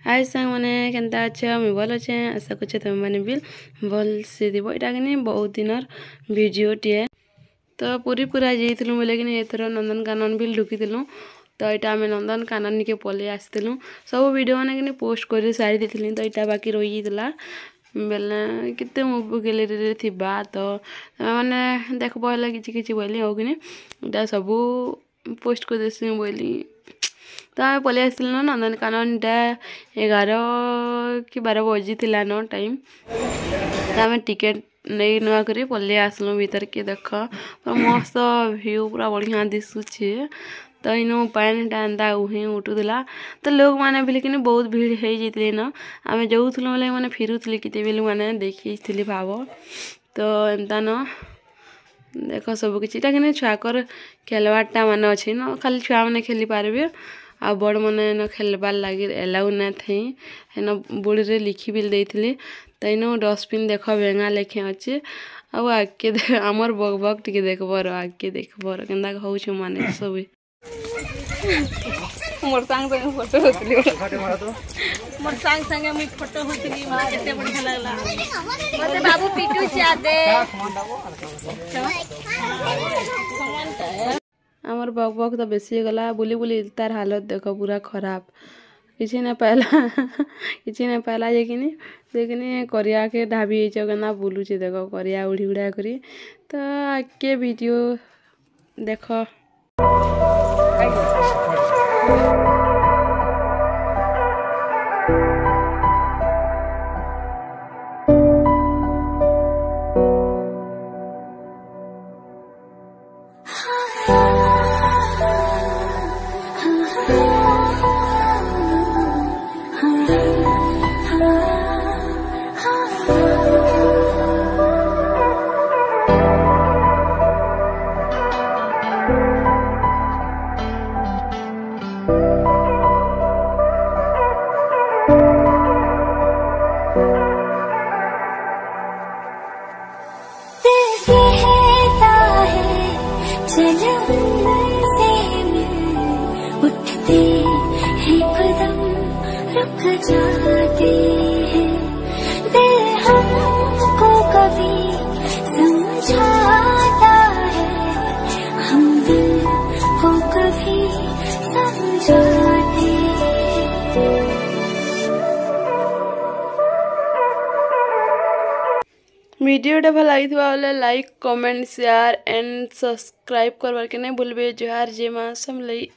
हाय सांग मैंने केनता अच्छा मुझे भल अच्छे आशा कर तुम मैंने भी भल से दिव यहाँ कि बहुत दिन भिडियो टे तो पूरी पूरा जाइलु बोले कि एथर नंदनकानन भी ढुकीलु तो यहाँ आम नंदनकानन के पलि आसलु सब वीडियो मैंने कि पोस्ट कर सारी दी तो यहाँ बाकी रही जाता बेले केते मुवी गैलेरी थी तो मैंने देख पहले किसी बोली हो कि सब पोस्ट कर देसी बोली तो आम पलि आसलु नंदनकानन 11 कि 12 बजी थी न टाइम तो आम टिकेट नहीं नुआ कर पलि आसलु भीतर के देख पूरा मस्त व्यू पूरा बढ़िया दिशुचे तो इनु पानी एंता उही उठूला तो लोग मैंने भी लेकिन बहुत भीड़ हो जाते न आम जाऊँ बोले मैंने फिरुली किते बेलू मैंने देखी भाव तो एंता न देख सब किसी कि छुआकर खेलवारटा मान अच्छे न खाली छुआ मैंने खेली पारे आ बड़ मैंने न खेलबार लगे एलाउ ना थी हेन बोर्ड रे लिखी भी देती तो इन डस्टबिन देख बेंगा लेखे अच्छे आगे आमर बग बग टे देखबर आगे देखबर केन्ता हूँ माने सब मोर सांग संगे फोटो होतली मोर सांग संगे मुई फोटो होतली मां केते बढ़िया लागला मते बाबू पीटू चादे हमर बग बग तो बेसी गला बुली बुली तार हालत देखो पूरा खराब किसी ना पहला लेकिन करिया के ढाबी केना बुलुचे देखो करिया उड़ी उड़ा करी तो आगे वीडियो देखो जाते हैं दिल हमको कभी समझाता है हम दिल को कभी समझाते वीडियोटा भल लगी like comment share and subscribe करवार के नहीं भूलबे। जोहार जय मां समलई।